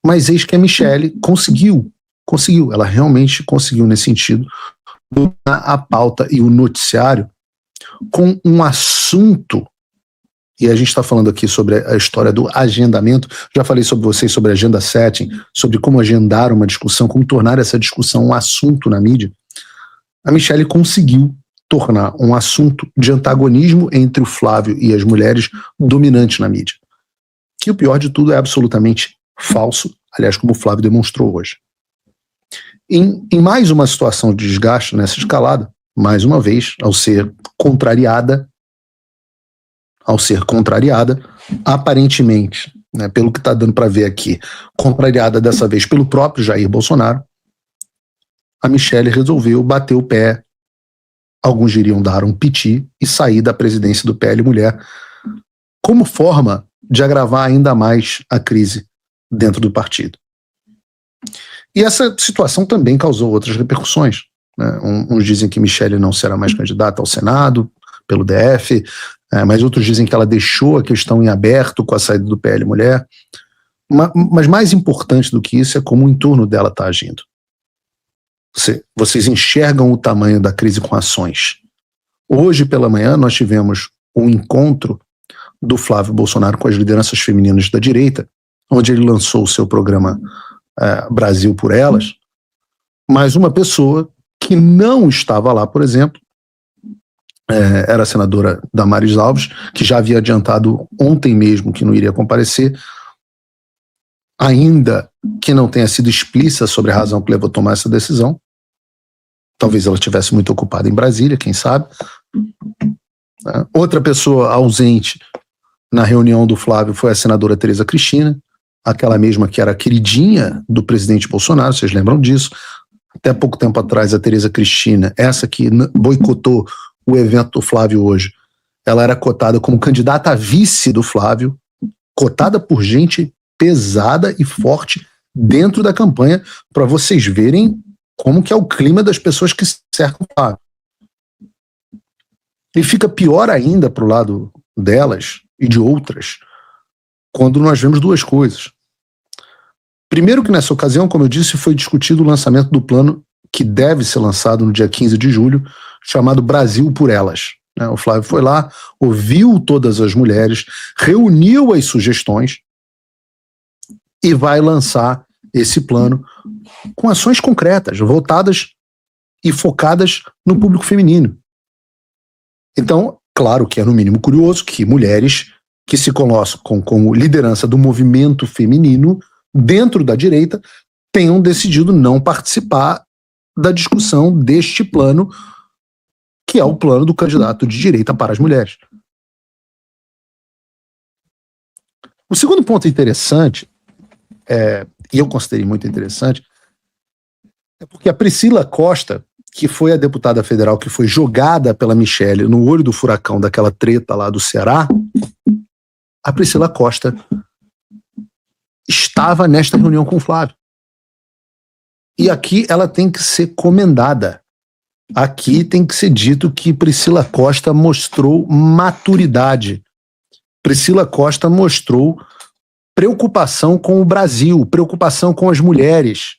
Mas eis que a Michelle conseguiu, ela realmente conseguiu nesse sentido, dominar a pauta e o noticiário com um assunto, e a gente está falando aqui sobre a história do agendamento, já falei sobre vocês sobre agenda setting, sobre como agendar uma discussão, como tornar essa discussão um assunto na mídia. A Michelle conseguiu tornar um assunto de antagonismo entre o Flávio e as mulheres dominante na mídia. Que o pior de tudo é absolutamente falso, aliás, como o Flávio demonstrou hoje. Em mais uma situação de desgaste nessa escalada, mais uma vez, ao ser contrariada, aparentemente, né, pelo que está dando para ver aqui, contrariada dessa vez pelo próprio Jair Bolsonaro, a Michelle resolveu bater o pé, alguns diriam dar um piti, e sair da presidência do PL Mulher, como forma de agravar ainda mais a crise dentro do partido. E essa situação também causou outras repercussões, né? Uns dizem que Michelle não será mais candidata ao Senado, pelo DF, mas outros dizem que ela deixou a questão em aberto com a saída do PL Mulher. Mas mais importante do que isso é como o entorno dela está agindo. Vocês enxergam o tamanho da crise com ações. Hoje pela manhã nós tivemos um encontro do Flávio Bolsonaro com as lideranças femininas da direita, onde ele lançou o seu programa Brasil por Elas, mas uma pessoa que não estava lá, por exemplo, era a senadora Damares Alves, que já havia adiantado ontem mesmo que não iria comparecer, ainda que não tenha sido explícita sobre a razão que levou a tomar essa decisão. Talvez ela estivesse muito ocupada em Brasília, quem sabe. Outra pessoa ausente na reunião do Flávio foi a senadora Tereza Cristina, aquela mesma que era queridinha do presidente Bolsonaro, vocês lembram disso? Até pouco tempo atrás, a Tereza Cristina, essa que boicotou o evento do Flávio hoje, ela era cotada como candidata a vice do Flávio, cotada por gente pesada e forte dentro da campanha, para vocês verem como que é o clima das pessoas que cercam o Flávio. E fica pior ainda para o lado delas e de outras, quando nós vemos duas coisas. Primeiro que nessa ocasião, como eu disse, foi discutido o lançamento do plano que deve ser lançado no dia 15 de julho, chamado Brasil por Elas. O Flávio foi lá, ouviu todas as mulheres, reuniu as sugestões e vai lançar esse plano com ações concretas, voltadas e focadas no público feminino. Então, claro que é no mínimo curioso que mulheres que se colocam como liderança do movimento feminino dentro da direita tenham decidido não participar da discussão deste plano, que é o plano do candidato de direita para as mulheres. O segundo ponto interessante, e eu considerei muito interessante, é porque a Priscila Costa, que foi a deputada federal que foi jogada pela Michelle no olho do furacão daquela treta lá do Ceará, a Priscila Costa estava nesta reunião com o Flávio. E aqui ela tem que ser comendada. Aqui tem que ser dito que Priscila Costa mostrou maturidade. Priscila Costa mostrou preocupação com o Brasil, preocupação com as mulheres.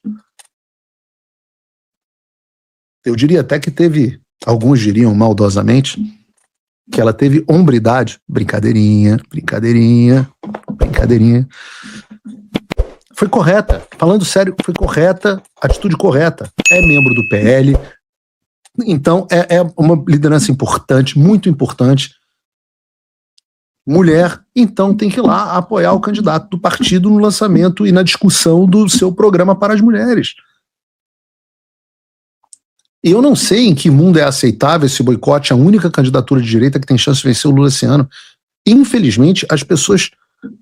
Eu diria até que teve, alguns diriam maldosamente, que ela teve hombridade. Brincadeirinha. Foi correta, falando sério, foi correta, atitude correta. É membro do PL, então é uma liderança importante, muito importante. Mulher, então tem que ir lá apoiar o candidato do partido no lançamento e na discussão do seu programa para as mulheres. E eu não sei em que mundo é aceitável esse boicote, a única candidatura de direita que tem chance de vencer o Lula esse ano. Infelizmente, as pessoas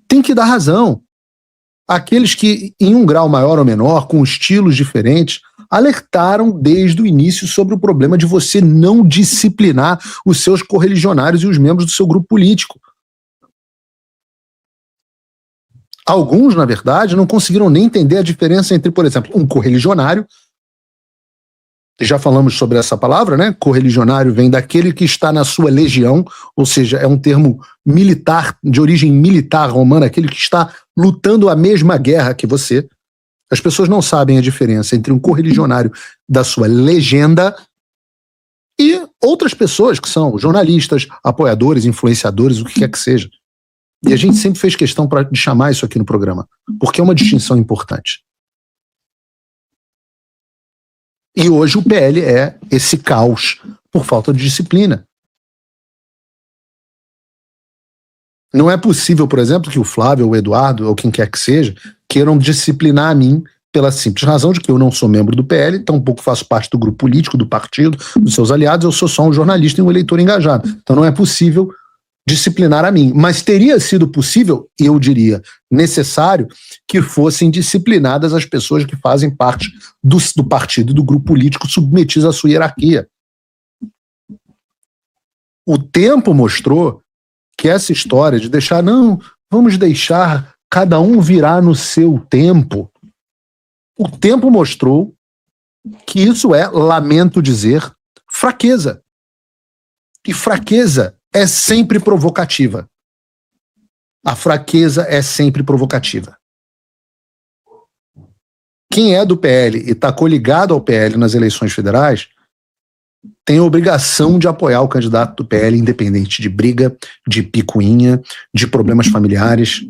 têm que dar razão. Aqueles que, em um grau maior ou menor, com estilos diferentes, alertaram desde o início sobre o problema de você não disciplinar os seus correligionários e os membros do seu grupo político. Alguns, na verdade, não conseguiram nem entender a diferença entre, por exemplo, um correligionário. Já falamos sobre essa palavra, né? Correligionário vem daquele que está na sua legião, ou seja, é um termo militar, de origem militar romana, aquele que está lutando a mesma guerra que você. As pessoas não sabem a diferença entre um correligionário da sua legenda e outras pessoas que são jornalistas, apoiadores, influenciadores, o que quer que seja. E a gente sempre fez questão de chamar isso aqui no programa, porque é uma distinção importante. E hoje o PL é esse caos por falta de disciplina. Não é possível, por exemplo, que o Flávio, ou o Eduardo, ou quem quer que seja, queiram disciplinar a mim pela simples razão de que eu não sou membro do PL, tampouco faço parte do grupo político, do partido, dos seus aliados, eu sou só um jornalista e um eleitor engajado. Então não é possível disciplinar a mim. Mas teria sido possível, eu diria, necessário, que fossem disciplinadas as pessoas que fazem parte do partido e do grupo político submetidos à sua hierarquia. O tempo mostrou que essa história de deixar, não, vamos deixar cada um virar no seu tempo. O tempo mostrou que isso é, lamento dizer, fraqueza. E fraqueza é sempre provocativa. A fraqueza é sempre provocativa. Quem é do PL e está coligado ao PL nas eleições federais tem a obrigação de apoiar o candidato do PL, independente de briga, de picuinha, de problemas familiares.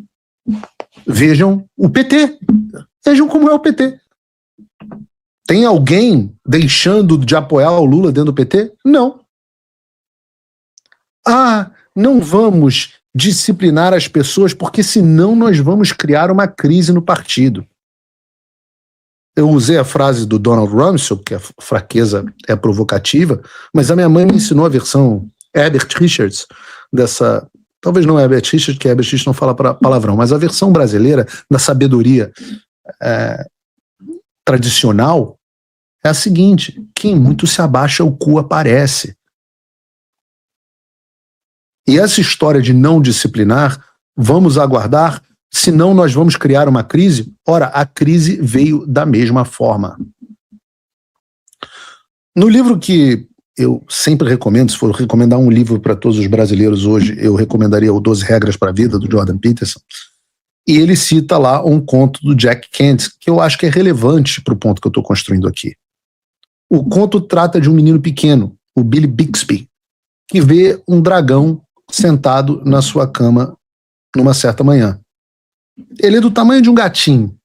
Vejam o PT. Vejam como é o PT. Tem alguém deixando de apoiar o Lula dentro do PT? Não. Ah, não vamos disciplinar as pessoas porque senão nós vamos criar uma crise no partido. Eu usei a frase do Donald Rumsfeld, que a fraqueza é provocativa, mas a minha mãe me ensinou a versão Herbert Richards dessa, talvez não Herbert Richards, que Herbert Richards não fala palavrão, mas a versão brasileira da sabedoria tradicional é a seguinte: quem muito se abaixa, o cu aparece. E essa história de não disciplinar, vamos aguardar, senão nós vamos criar uma crise. Ora, a crise veio da mesma forma. No livro que eu sempre recomendo, se for recomendar um livro para todos os brasileiros hoje, eu recomendaria o 12 Regras para a Vida, do Jordan Peterson. E ele cita lá um conto do Jack Kent, que eu acho que é relevante para o ponto que eu estou construindo aqui. O conto trata de um menino pequeno, o Billy Bixby, que vê um dragão sentado na sua cama numa certa manhã. Ele é do tamanho de um gatinho.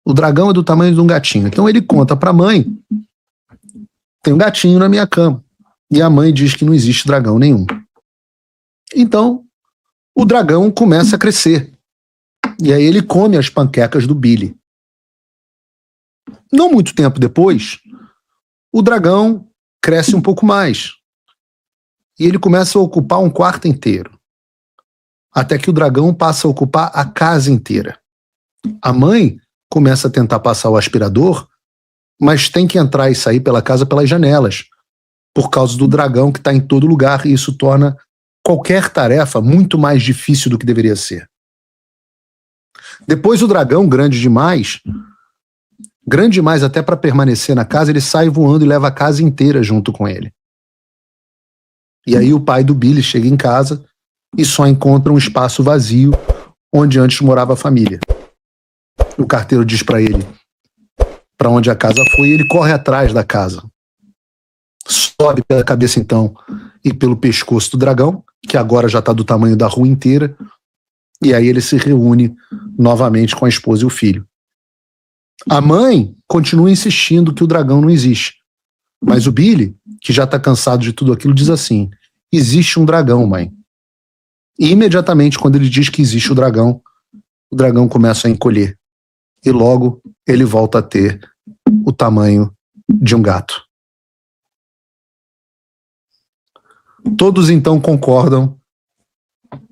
O dragão é do tamanho de um gatinho. Então ele conta para a mãe: tem um gatinho na minha cama. E a mãe diz que não existe dragão nenhum. Então o dragão começa a crescer. E aí ele come as panquecas do Billy. Não muito tempo depois, o dragão cresce um pouco mais. E ele começa a ocupar um quarto inteiro. Até que o dragão passa a ocupar a casa inteira. A mãe começa a tentar passar o aspirador, mas tem que entrar e sair pela casa pelas janelas, por causa do dragão que está em todo lugar, e isso torna qualquer tarefa muito mais difícil do que deveria ser. Depois o dragão, grande demais até para permanecer na casa, ele sai voando e leva a casa inteira junto com ele. E aí o pai do Billy chega em casa e só encontra um espaço vazio onde antes morava a família. O carteiro diz para ele para onde a casa foi e ele corre atrás da casa. Sobe pela cabeça então e pelo pescoço do dragão, que agora já está do tamanho da rua inteira, e aí ele se reúne novamente com a esposa e o filho. A mãe continua insistindo que o dragão não existe, mas o Billy, que já está cansado de tudo aquilo, diz assim: existe um dragão, mãe. E imediatamente, quando ele diz que existe o dragão começa a encolher. E logo ele volta a ter o tamanho de um gato. Todos então concordam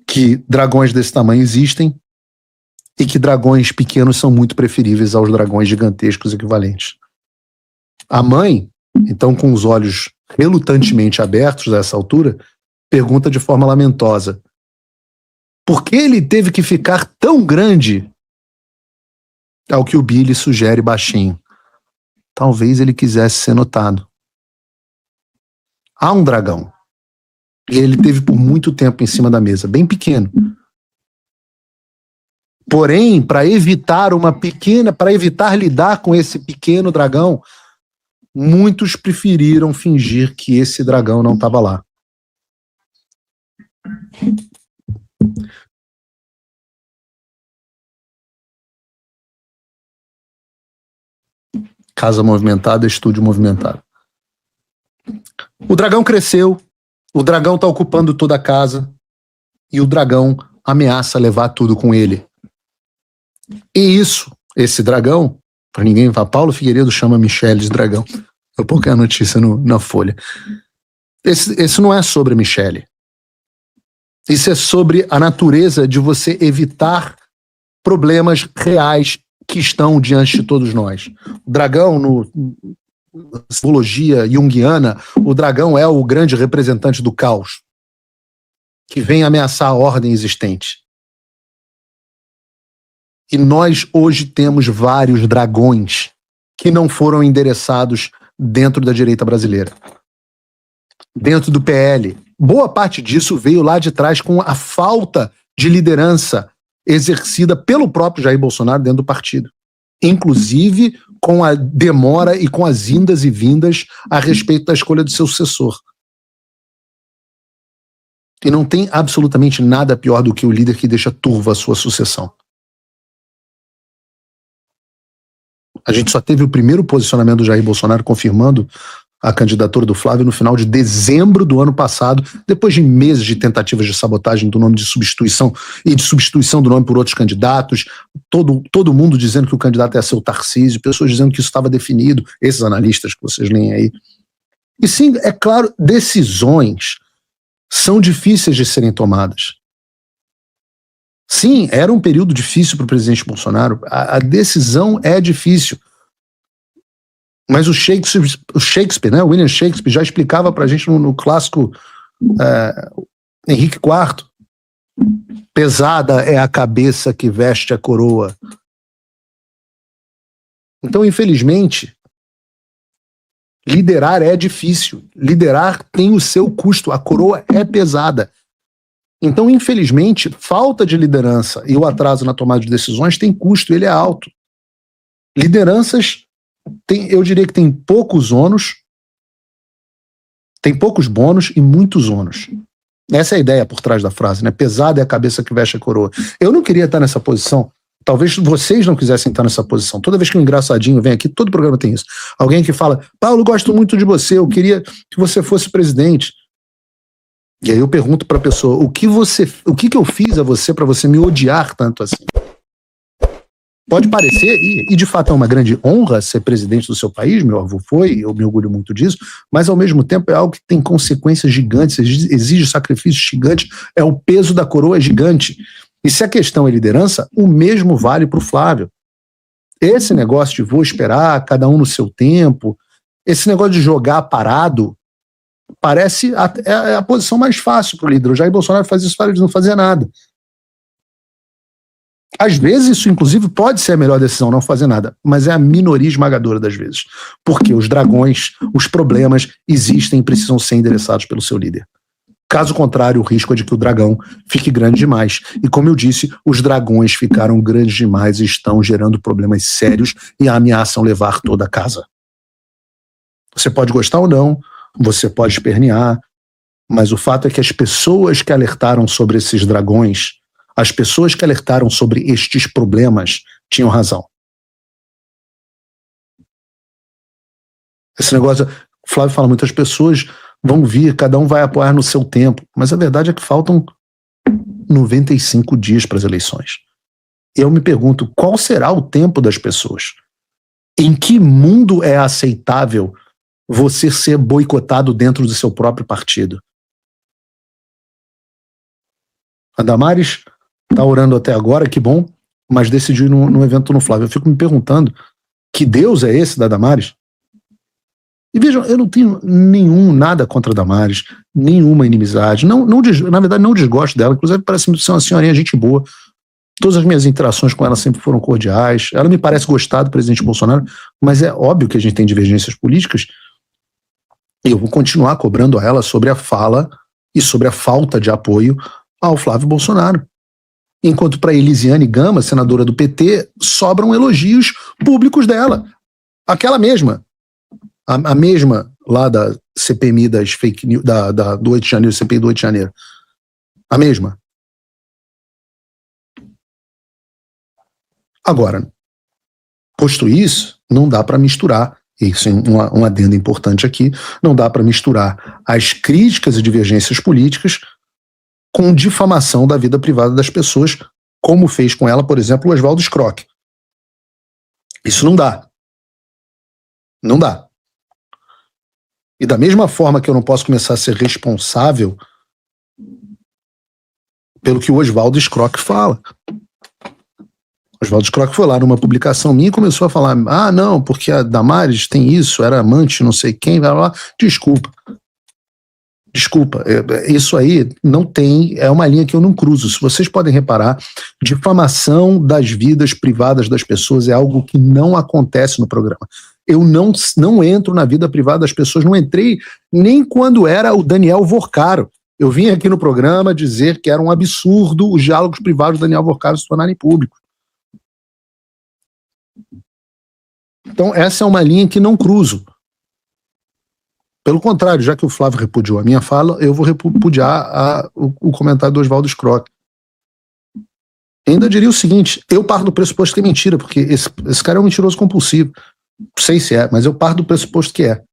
que dragões desse tamanho existem e que dragões pequenos são muito preferíveis aos dragões gigantescos equivalentes. A mãe, então, com os olhos relutantemente abertos a essa altura, pergunta de forma lamentosa: por que ele teve que ficar tão grande? Ao que o Billy sugere baixinho: talvez ele quisesse ser notado. Há um dragão. E ele teve por muito tempo em cima da mesa, bem pequeno. Porém, para evitar lidar com esse pequeno dragão, muitos preferiram fingir que esse dragão não estava lá. Casa movimentada, estúdio movimentado. O dragão cresceu, o dragão está ocupando toda a casa e o dragão ameaça levar tudo com ele. E esse dragão, para ninguém falar, Paulo Figueiredo chama Michele de dragão. Eu pouquei a notícia na Folha. Esse não é sobre Michele. Isso é sobre a natureza de você evitar problemas reais que estão diante de todos nós. O dragão, na psicologia junguiana, o dragão é o grande representante do caos, que vem ameaçar a ordem existente. E nós hoje temos vários dragões que não foram endereçados dentro da direita brasileira. Dentro do PL. Boa parte disso veio lá de trás com a falta de liderança exercida pelo próprio Jair Bolsonaro dentro do partido. Inclusive com a demora e com as indas e vindas a respeito da escolha do seu sucessor. E não tem absolutamente nada pior do que o líder que deixa turva a sua sucessão. A gente só teve o primeiro posicionamento do Jair Bolsonaro confirmando a candidatura do Flávio no final de dezembro do ano passado, depois de meses de tentativas de sabotagem do nome de substituição e de substituição do nome por outros candidatos, todo mundo dizendo que o candidato ia ser o Tarcísio, pessoas dizendo que isso estava definido, esses analistas que vocês leem aí. E sim, é claro, decisões são difíceis de serem tomadas. Sim, era um período difícil para o presidente Bolsonaro, a decisão é difícil. Mas o Shakespeare, né, William Shakespeare, já explicava para a gente no clássico Henrique IV, pesada é a cabeça que veste a coroa. Então, infelizmente, liderar é difícil. Liderar tem o seu custo, a coroa é pesada. Então, infelizmente, falta de liderança e o atraso na tomada de decisões tem custo, ele é alto. Lideranças eu diria que tem poucos ônus, tem poucos bônus e muitos ônus. Essa é a ideia por trás da frase, né? Pesada é a cabeça que veste a coroa. Eu não queria estar nessa posição. Talvez vocês não quisessem estar nessa posição. Toda vez que um engraçadinho vem aqui, todo programa tem isso. Alguém que fala, Paulo, gosto muito de você, eu queria que você fosse presidente. E aí eu pergunto para a pessoa, o que eu fiz a você para você me odiar tanto assim? Pode parecer, e de fato é uma grande honra ser presidente do seu país, meu avô foi, eu me orgulho muito disso, mas ao mesmo tempo é algo que tem consequências gigantes, exige sacrifícios gigantes, o peso da coroa é gigante. E se a questão é liderança, o mesmo vale para o Flávio. Esse negócio de vou esperar, cada um no seu tempo, esse negócio de jogar parado, parece a posição mais fácil para o líder. O Jair Bolsonaro faz isso para ele não fazer nada. Às vezes isso, inclusive, pode ser a melhor decisão, não fazer nada, mas é a minoria esmagadora das vezes. Porque os dragões, os problemas existem e precisam ser endereçados pelo seu líder. Caso contrário, o risco é de que o dragão fique grande demais. E como eu disse, os dragões ficaram grandes demais e estão gerando problemas sérios e ameaçam levar toda a casa. Você pode gostar ou não, você pode espernear, mas o fato é que as pessoas que alertaram sobre esses dragões, as pessoas que alertaram sobre estes problemas tinham razão. Esse negócio, o Flávio fala, muitas pessoas vão vir, cada um vai apoiar no seu tempo, mas a verdade é que faltam 95 dias para as eleições. Eu me pergunto, qual será o tempo das pessoas? Em que mundo é aceitável você ser boicotado dentro do seu próprio partido? A Damares está orando até agora, que bom, mas decidiu ir num evento no Flávio. Eu fico me perguntando, que Deus é esse da Damares? E vejam, eu não tenho nada contra a Damares, nenhuma inimizade, na verdade não desgosto dela, inclusive parece ser uma senhorinha gente boa. Todas as minhas interações com ela sempre foram cordiais, ela me parece gostar do presidente Bolsonaro, mas é óbvio que a gente tem divergências políticas, e eu vou continuar cobrando a ela sobre a fala e sobre a falta de apoio ao Flávio Bolsonaro. enquanto para Elisiane Gama, senadora do PT, sobram elogios públicos dela. Aquela mesma, a mesma lá da CPMI das fake news, do 8 de janeiro, CPI do 8 de janeiro. A mesma. Agora, posto isso, não dá para misturar, isso é um adendo importante aqui, não dá para misturar as críticas e divergências políticas com difamação da vida privada das pessoas, como fez com ela, por exemplo, o Oswaldo Scrock. Isso não dá. Não dá. E da mesma forma que eu não posso começar a ser responsável pelo que o Oswaldo Scrock fala. O Oswaldo Scrock foi lá numa publicação minha e começou a falar, não, porque a Damares tem isso, era amante não sei quem, blá, blá. Desculpa, isso aí não tem, é uma linha que eu não cruzo. Se vocês podem reparar, difamação das vidas privadas das pessoas é algo que não acontece no programa. Eu não entro na vida privada das pessoas, não entrei nem quando era o Daniel Vorcaro. Eu vim aqui no programa dizer que era um absurdo os diálogos privados do Daniel Vorcaro se tornarem públicos. Então essa é uma linha que não cruzo. Pelo contrário, já que o Flávio repudiou a minha fala, eu vou repudiar o comentário do Oswaldo Scrock. Ainda diria o seguinte, eu parto do pressuposto que é mentira, porque esse cara é um mentiroso compulsivo. Não sei se é, mas eu parto do pressuposto que é.